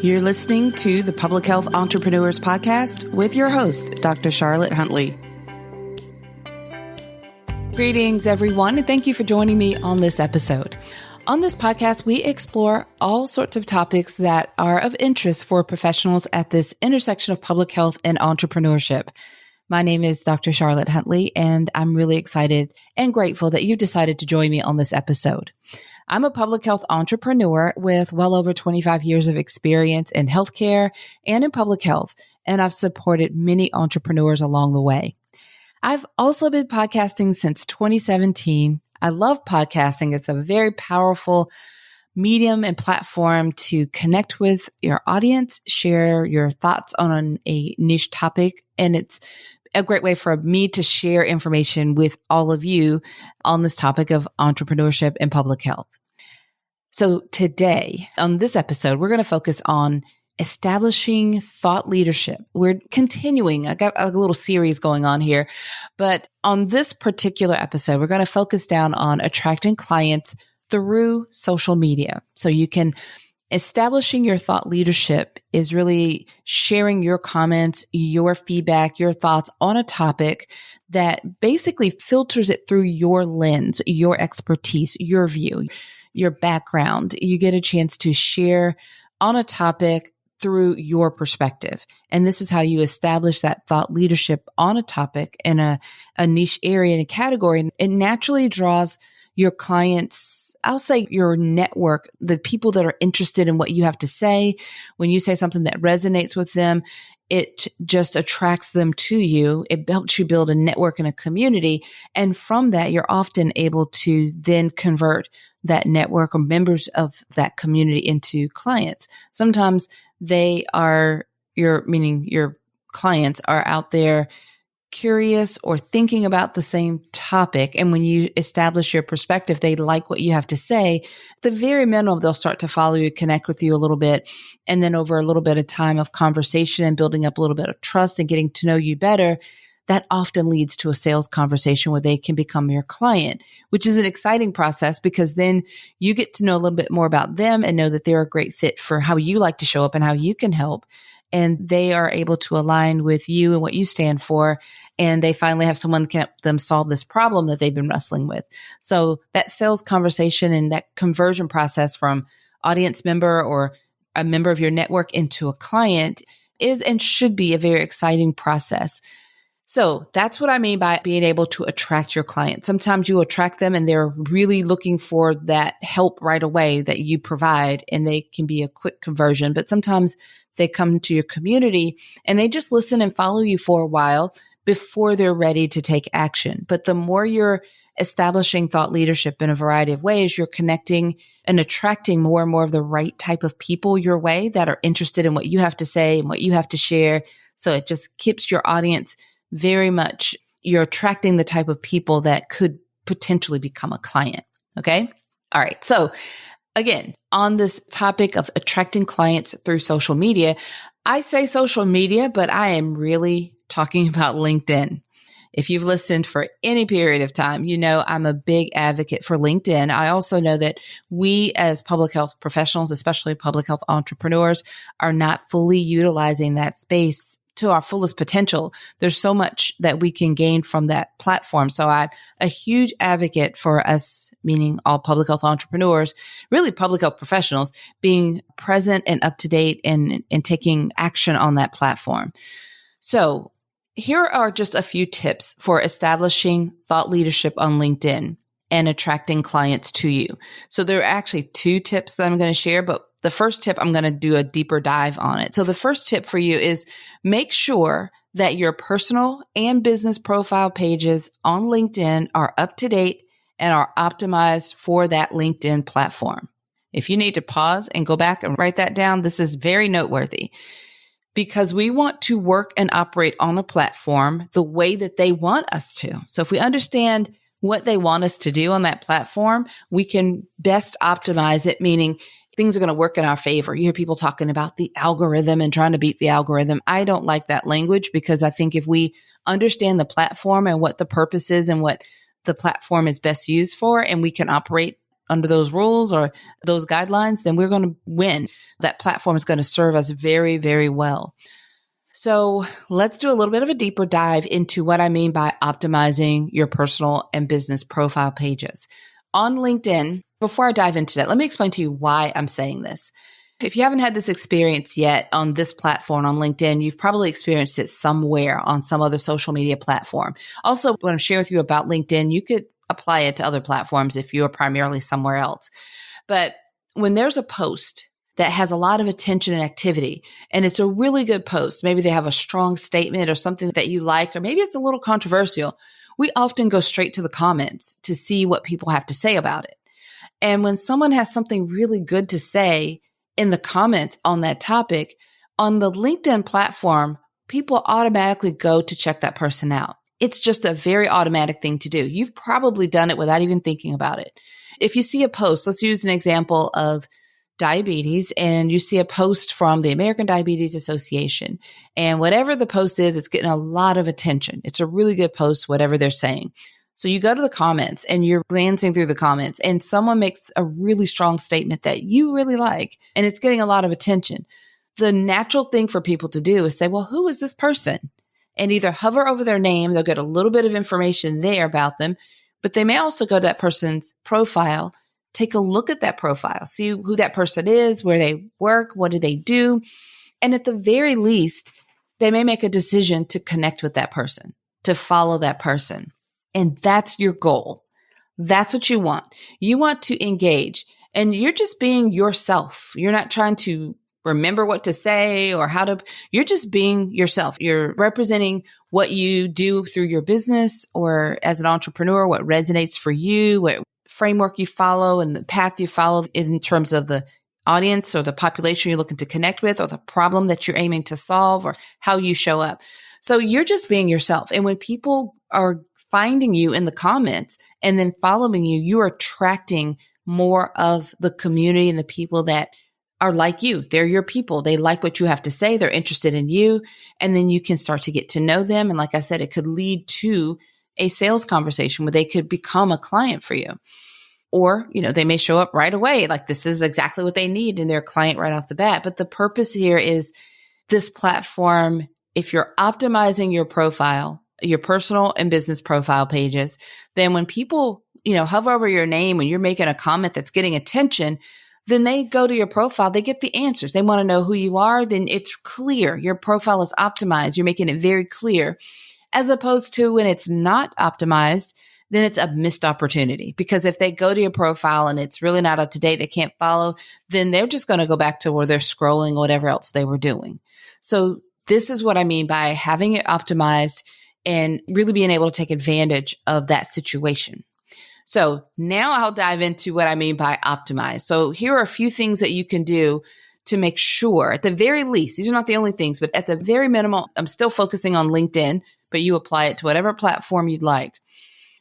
You're listening to the Public Health Entrepreneurs Podcast with your host, Dr. Charlotte Huntley. Greetings, everyone, and thank you for joining me on this episode. On this podcast, we explore all sorts of topics that are of interest for professionals at this intersection of public health and entrepreneurship. My name is Dr. Charlotte Huntley, and I'm really excited and grateful that you decided to join me on this episode. I'm a public health entrepreneur with well over 25 years of experience in healthcare and in public health, and I've supported many entrepreneurs along the way. I've also been podcasting since 2017. I love podcasting. It's a very powerful medium and platform to connect with your audience, share your thoughts on a niche topic, and it's a great way for me to share information with all of you on this topic of entrepreneurship and public health. So today, on this episode, we're going to focus on establishing thought leadership. We're continuing. I got a little series going on here, but on this particular episode, we're going to focus down on attracting clients through social media. So you can establishing your thought leadership is really sharing your comments, your feedback, your thoughts on a topic that basically filters it through your lens, your expertise, your view, your background. You get a chance to share on a topic through your perspective. And this is how you establish that thought leadership on a topic in a niche area, in a category. It naturally draws your clients, I'll say your network, the people that are interested in what you have to say. When you say something that resonates with them, it just attracts them to you. It helps you build a network and a community. And from that, you're often able to then convert that network or members of that community into clients. Sometimes your clients are out there curious or thinking about the same topic. And when you establish your perspective, they like what you have to say. At the very minimum, they'll start to follow you, connect with you a little bit. And then over a little bit of time of conversation and building up a little bit of trust and getting to know you better, that often leads to a sales conversation where they can become your client, which is an exciting process because then you get to know a little bit more about them and know that they're a great fit for how you like to show up and how you can help. And they are able to align with you and what you stand for. And they finally have someone can help them solve this problem that they've been wrestling with. So that sales conversation and that conversion process from audience member or a member of your network into a client is and should be a very exciting process. So that's what I mean by being able to attract your clients. Sometimes you attract them and they're really looking for that help right away that you provide, and they can be a quick conversion. But sometimes they come to your community and they just listen and follow you for a while before they're ready to take action. But the more you're establishing thought leadership in a variety of ways, you're connecting and attracting more and more of the right type of people your way that are interested in what you have to say and what you have to share. So it just keeps your audience very much, you're attracting the type of people that could potentially become a client. Okay. All right. So again, on this topic of attracting clients through social media, I say social media, but I am really talking about LinkedIn. If you've listened for any period of time, you know I'm a big advocate for LinkedIn. I also know that we as public health professionals, especially public health entrepreneurs, are not fully utilizing that space to our fullest potential. There's so much that we can gain from that platform. So I'm a huge advocate for us, meaning all public health entrepreneurs, really public health professionals, being present and up to date and taking action on that platform. So here are just a few tips for establishing thought leadership on LinkedIn and attracting clients to you. So there are actually two tips that I'm going to share, but the first tip, I'm going to do a deeper dive on it. So the first tip for you is make sure that your personal and business profile pages on LinkedIn are up to date and are optimized for that LinkedIn platform. If you need to pause and go back and write that down, this is very noteworthy because we want to work and operate on a platform the way that they want us to. So if we understand what they want us to do on that platform, we can best optimize it, meaning things are going to work in our favor. You hear people talking about the algorithm and trying to beat the algorithm. I don't like that language because I think if we understand the platform and what the purpose is and what the platform is best used for, and we can operate under those rules or those guidelines, then we're going to win. That platform is going to serve us very, very well. So let's do a little bit of a deeper dive into what I mean by optimizing your personal and business profile pages. On LinkedIn, before I dive into that, let me explain to you why I'm saying this. If you haven't had this experience yet on this platform, on LinkedIn, you've probably experienced it somewhere on some other social media platform. Also, what I'm sharing with you about LinkedIn, you could apply it to other platforms if you are primarily somewhere else. But when there's a post that has a lot of attention and activity, and it's a really good post, maybe they have a strong statement or something that you like, or maybe it's a little controversial, we often go straight to the comments to see what people have to say about it. And when someone has something really good to say in the comments on that topic, on the LinkedIn platform, people automatically go to check that person out. It's just a very automatic thing to do. You've probably done it without even thinking about it. If you see a post, let's use an example of diabetes, and you see a post from the American Diabetes Association, and whatever the post is, it's getting a lot of attention. It's a really good post, whatever they're saying. So you go to the comments and you're glancing through the comments, and someone makes a really strong statement that you really like, and it's getting a lot of attention. The natural thing for people to do is say, well, who is this person? And either hover over their name, they'll get a little bit of information there about them, but they may also go to that person's profile, take a look at that profile, see who that person is, where they work, what do they do. And at the very least, they may make a decision to connect with that person, to follow that person. And that's your goal. That's what you want. You want to engage, and you're just being yourself. You're not trying to remember what to say or how to, you're just being yourself. You're representing what you do through your business or as an entrepreneur, what resonates for you, what framework you follow and the path you follow in terms of the audience or the population you're looking to connect with or the problem that you're aiming to solve or how you show up. So you're just being yourself. And when people are finding you in the comments and then following you, you are attracting more of the community and the people that are like you. They're your people. They like what you have to say. They're interested in you. And then you can start to get to know them. And like I said, it could lead to a sales conversation where they could become a client for you. Or, they may show up right away. Like this is exactly what they need in their client right off the bat. But the purpose here is this platform, if you're optimizing your profile, your personal and business profile pages, then when people, hover over your name, when you're making a comment that's getting attention, then they go to your profile, they get the answers. They want to know who you are. Then it's clear. Your profile is optimized. You're making it very clear. As opposed to when it's not optimized, then it's a missed opportunity. Because if they go to your profile and it's really not up to date, they can't follow, then they're just going to go back to where they're scrolling or whatever else they were doing. So this is what I mean by having it optimized and really being able to take advantage of that situation. So now I'll dive into what I mean by optimize. So here are a few things that you can do to make sure, at the very least, these are not the only things, but at the very minimal, I'm still focusing on LinkedIn, but you apply it to whatever platform you'd like.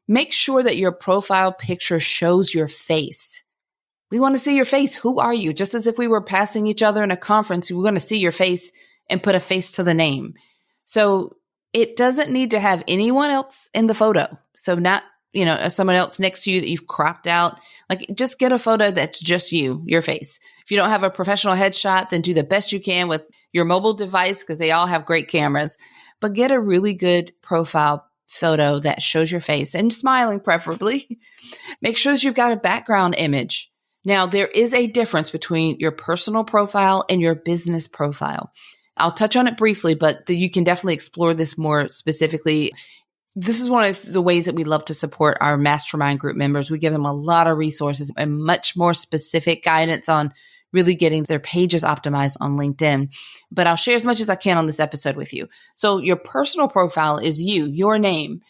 Make sure that your profile picture shows your face. We want to see your face. Who are you? Just as if we were passing each other in a conference, we're going to see your face and put a face to the name. So it doesn't need to have anyone else in the photo. So not, someone else next to you that you've cropped out. Like just get a photo that's just you, your face. If you don't have a professional headshot, then do the best you can with your mobile device because they all have great cameras. But get a really good profile photo that shows your face and smiling preferably. Make sure that you've got a background image. Now, there is a difference between your personal profile and your business profile. I'll touch on it briefly, but you can definitely explore this more specifically. This is one of the ways that we love to support our mastermind group members. We give them a lot of resources and much more specific guidance on really getting their pages optimized on LinkedIn. But I'll share as much as I can on this episode with you. So your personal profile is you, your name,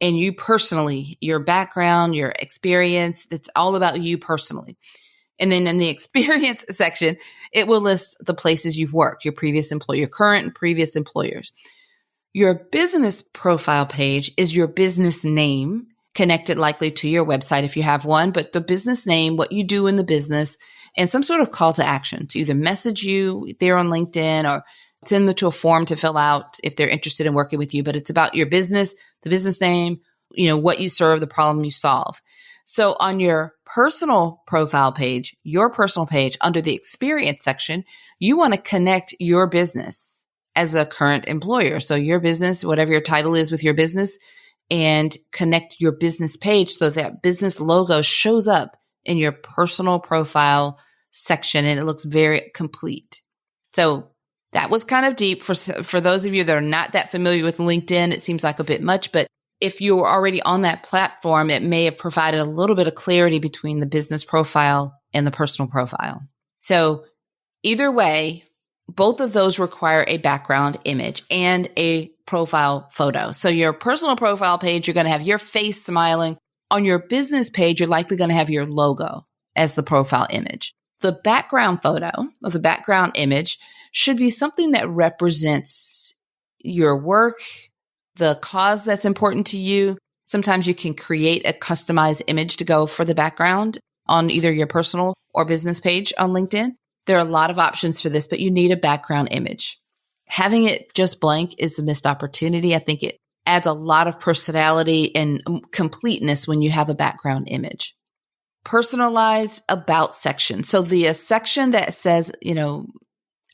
and you personally, your background, your experience. It's all about you personally. And then in the experience section, it will list the places you've worked, your previous employer, your current and previous employers. Your business profile page is your business name, connected likely to your website if you have one, but the business name, what you do in the business, and some sort of call to action to either message you there on LinkedIn or send them to a form to fill out if they're interested in working with you. But it's about your business, the business name, what you serve, the problem you solve. So on your personal profile page, your personal page under the experience section, you want to connect your business as a current employer. So your business, whatever your title is with your business, and connect your business page so that business logo shows up in your personal profile section and it looks very complete. So that was kind of deep for those of you that are not that familiar with LinkedIn. It seems like a bit much, but if you were already on that platform, it may have provided a little bit of clarity between the business profile and the personal profile. So either way, both of those require a background image and a profile photo. So your personal profile page, you're going to have your face smiling. On your business page, you're likely going to have your logo as the profile image. The background photo or the background image should be something that represents your work, the cause that's important to you. Sometimes you can create a customized image to go for the background on either your personal or business page on LinkedIn. There are a lot of options for this, but you need a background image. Having it just blank is a missed opportunity. I think it adds a lot of personality and completeness when you have a background image. Personalized about section. So the section that says,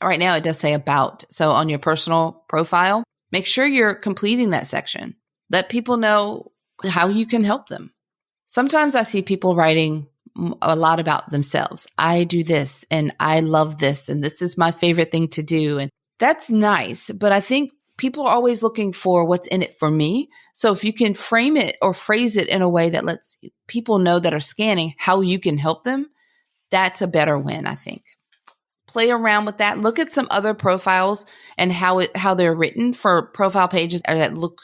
right now it does say about. So on your personal profile, make sure you're completing that section. Let people know how you can help them. Sometimes I see people writing a lot about themselves. I do this and I love this and this is my favorite thing to do. And that's nice. But I think people are always looking for what's in it for me. So if you can frame it or phrase it in a way that lets people know that are scanning how you can help them, that's a better win, I think. Play around with that. Look at some other profiles and how they're written for profile pages that look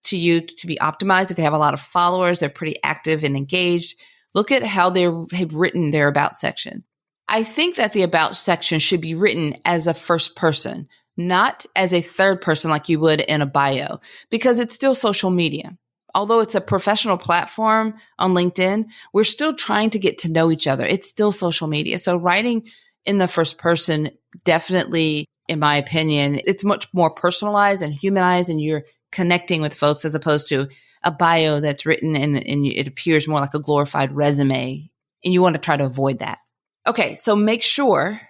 to you to be optimized. If they have a lot of followers, they're pretty active and engaged. Look at how they have written their about section. I think that the about section should be written as a first person, not as a third person like you would in a bio, because it's still social media. Although it's a professional platform on LinkedIn, we're still trying to get to know each other. It's still social media. So writing in the first person, definitely, in my opinion, it's much more personalized and humanized, and you're connecting with folks as opposed to a bio that's written and it appears more like a glorified resume, and you want to try to avoid that. Okay, so make sure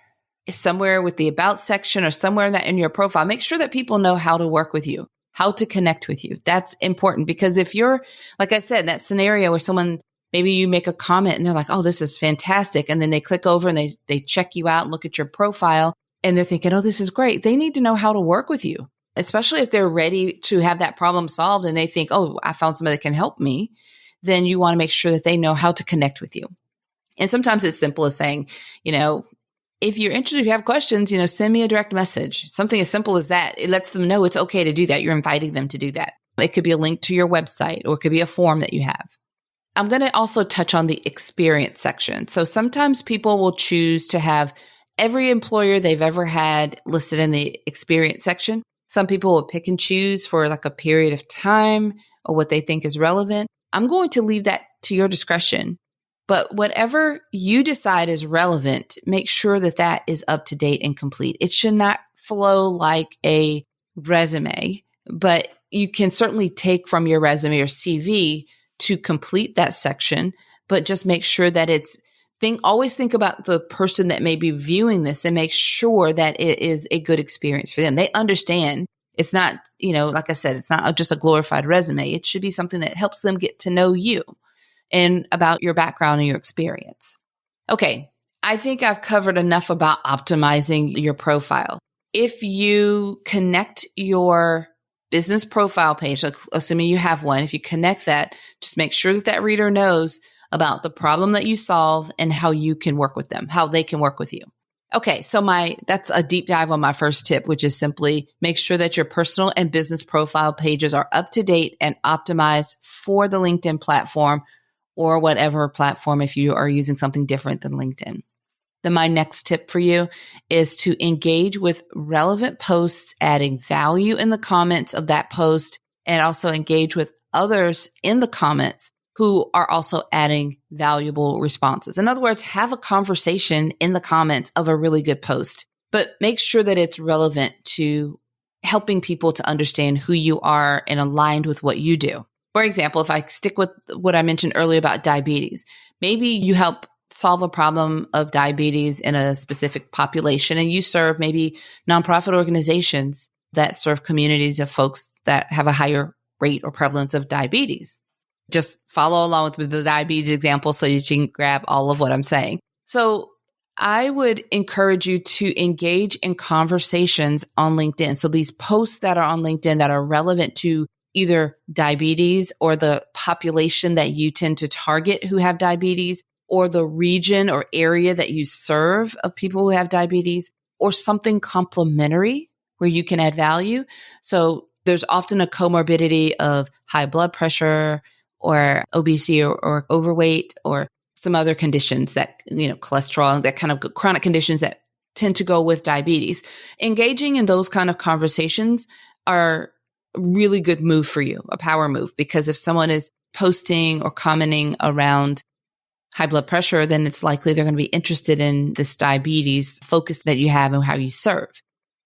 somewhere with the about section or somewhere in your profile, make sure that people know how to work with you, how to connect with you. That's important because if you're, like I said, that scenario where someone, maybe you make a comment and they're like, oh, this is fantastic. And then they click over and they check you out and look at your profile and they're thinking, oh, this is great. They need to know how to work with you, especially if they're ready to have that problem solved and they think, oh, I found somebody that can help me. Then you want to make sure that they know how to connect with you. And sometimes it's simple as saying, if you're interested, if you have questions, send me a direct message. Something as simple as that. It lets them know it's okay to do that. You're inviting them to do that. It could be a link to your website or it could be a form that you have. I'm going to also touch on the experience section. So sometimes people will choose to have every employer they've ever had listed in the experience section. Some people will pick and choose for like a period of time or what they think is relevant. I'm going to leave that to your discretion. But whatever you decide is relevant, make sure that that is up to date and complete. It should not flow like a resume, but you can certainly take from your resume or CV to complete that section, but just make sure that always think about the person that may be viewing this and make sure that it is a good experience for them. They understand it's not, like I said, it's not just a glorified resume. It should be something that helps them get to know you and about your background and your experience. Okay, I think I've covered enough about optimizing your profile. If you connect your business profile page, assuming you have one, if you connect that, just make sure that reader knows about the problem that you solve and how you can work with them, how they can work with you. Okay, so that's a deep dive on my first tip, which is simply make sure that your personal and business profile pages are up to date and optimized for the LinkedIn platform or whatever platform if you are using something different than LinkedIn. Then my next tip for you is to engage with relevant posts, adding value in the comments of that post, and also engage with others in the comments who are also adding valuable responses. In other words, have a conversation in the comments of a really good post, but make sure that it's relevant to helping people to understand who you are and aligned with what you do. For example, if I stick with what I mentioned earlier about diabetes, maybe you help solve a problem of diabetes in a specific population and you serve maybe nonprofit organizations that serve communities of folks that have a higher rate or prevalence of diabetes. Just follow along with the diabetes example so you can grab all of what I'm saying. So I would encourage you to engage in conversations on LinkedIn. So these posts that are on LinkedIn that are relevant to either diabetes or the population that you tend to target who have diabetes, or the region or area that you serve of people who have diabetes, or something complementary where you can add value. So there's often a comorbidity of high blood pressure or obesity or overweight or some other conditions that, cholesterol, that kind of chronic conditions that tend to go with diabetes. Engaging in those kind of conversations are a really good move for you, a power move, because if someone is posting or commenting around high blood pressure, then it's likely they're going to be interested in this diabetes focus that you have and how you serve.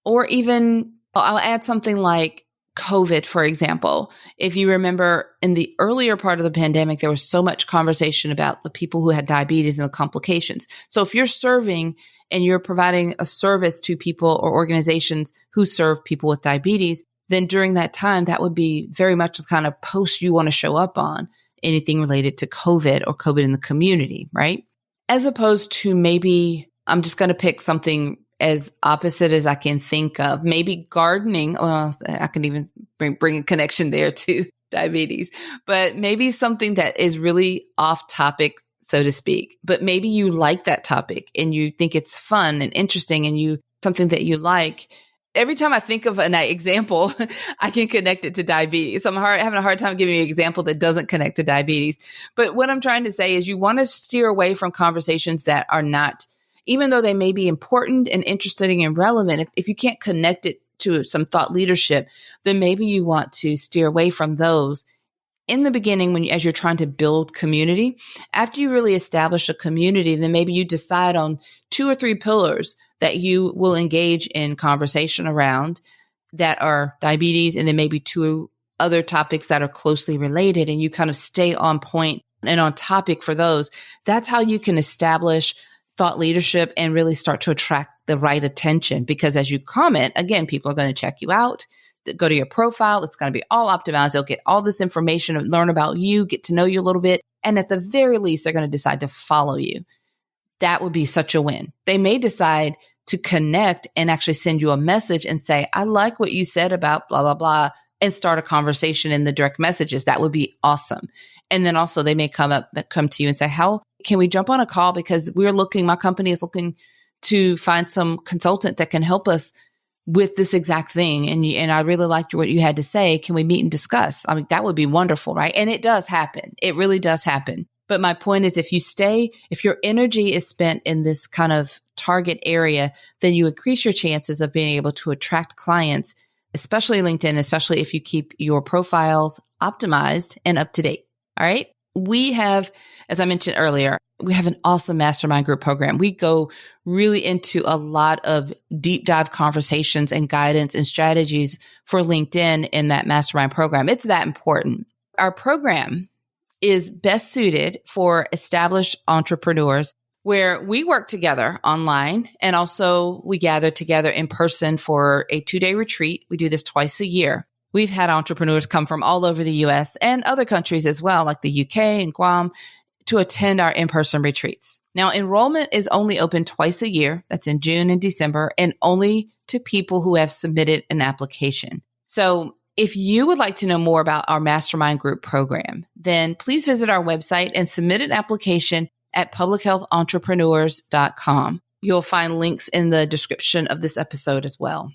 Or even, I'll add something like COVID, for example. If you remember in the earlier part of the pandemic, there was so much conversation about the people who had diabetes and the complications. So if you're serving and you're providing a service to people or organizations who serve people with diabetes, then during that time, that would be very much the kind of post you want to show up on, anything related to COVID or COVID in the community, right? As opposed to maybe, I'm just going to pick something as opposite as I can think of, maybe gardening. Well, I can even bring a connection there to diabetes, but maybe something that is really off topic, so to speak, but maybe you like that topic and you think it's fun and interesting and something that you like. Every time I think of an example, I can connect it to diabetes. So I'm having a hard time giving you an example that doesn't connect to diabetes. But what I'm trying to say is you want to steer away from conversations that are not, even though they may be important and interesting and relevant, if you can't connect it to some thought leadership, then maybe you want to steer away from those in the beginning as you're trying to build community. After you really establish a community, then maybe you decide on 2 or 3 pillars that you will engage in conversation around that are diabetes, and then maybe 2 other topics that are closely related, and you kind of stay on point and on topic for those. That's how you can establish thought leadership and really start to attract the right attention. Because as you comment, again, people are going to check you out, go to your profile. It's going to be all optimized. They'll get all this information and learn about you, get to know you a little bit. And at the very least, they're going to decide to follow you. That would be such a win. They may decide to connect and actually send you a message and say, I like what you said about blah, blah, blah, and start a conversation in the direct messages. That would be awesome. And then also they may come to you and say, how can we jump on a call? Because my company is looking to find some consultant that can help us with this exact thing. And I really liked what you had to say. Can we meet and discuss? I mean, that would be wonderful, right? And it does happen. It really does happen. But my point is, if your energy is spent in this kind of target area, then you increase your chances of being able to attract clients, especially LinkedIn, especially if you keep your profiles optimized and up to date. All right. We have, as I mentioned earlier, we have an awesome mastermind group program. We go really into a lot of deep dive conversations and guidance and strategies for LinkedIn in that mastermind program. It's that important. Our program is best suited for established entrepreneurs where we work together online and also we gather together in person for a 2-day retreat. We do this twice a year. We've had entrepreneurs come from all over the US and other countries as well, like the UK and Guam, to attend our in-person retreats. Now, enrollment is only open twice a year. That's in June and December, and only to people who have submitted an application. So if you would like to know more about our mastermind group program, then please visit our website and submit an application at publichealthentrepreneurs.com. You'll find links in the description of this episode as well.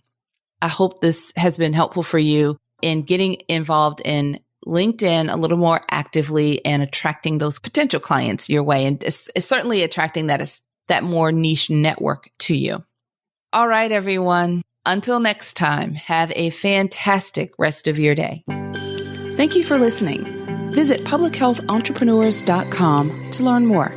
I hope this has been helpful for you in getting involved in LinkedIn a little more actively and attracting those potential clients your way. And it's certainly attracting that more niche network to you. All right, everyone. Until next time, have a fantastic rest of your day. Thank you for listening. Visit publichealthentrepreneurs.com to learn more.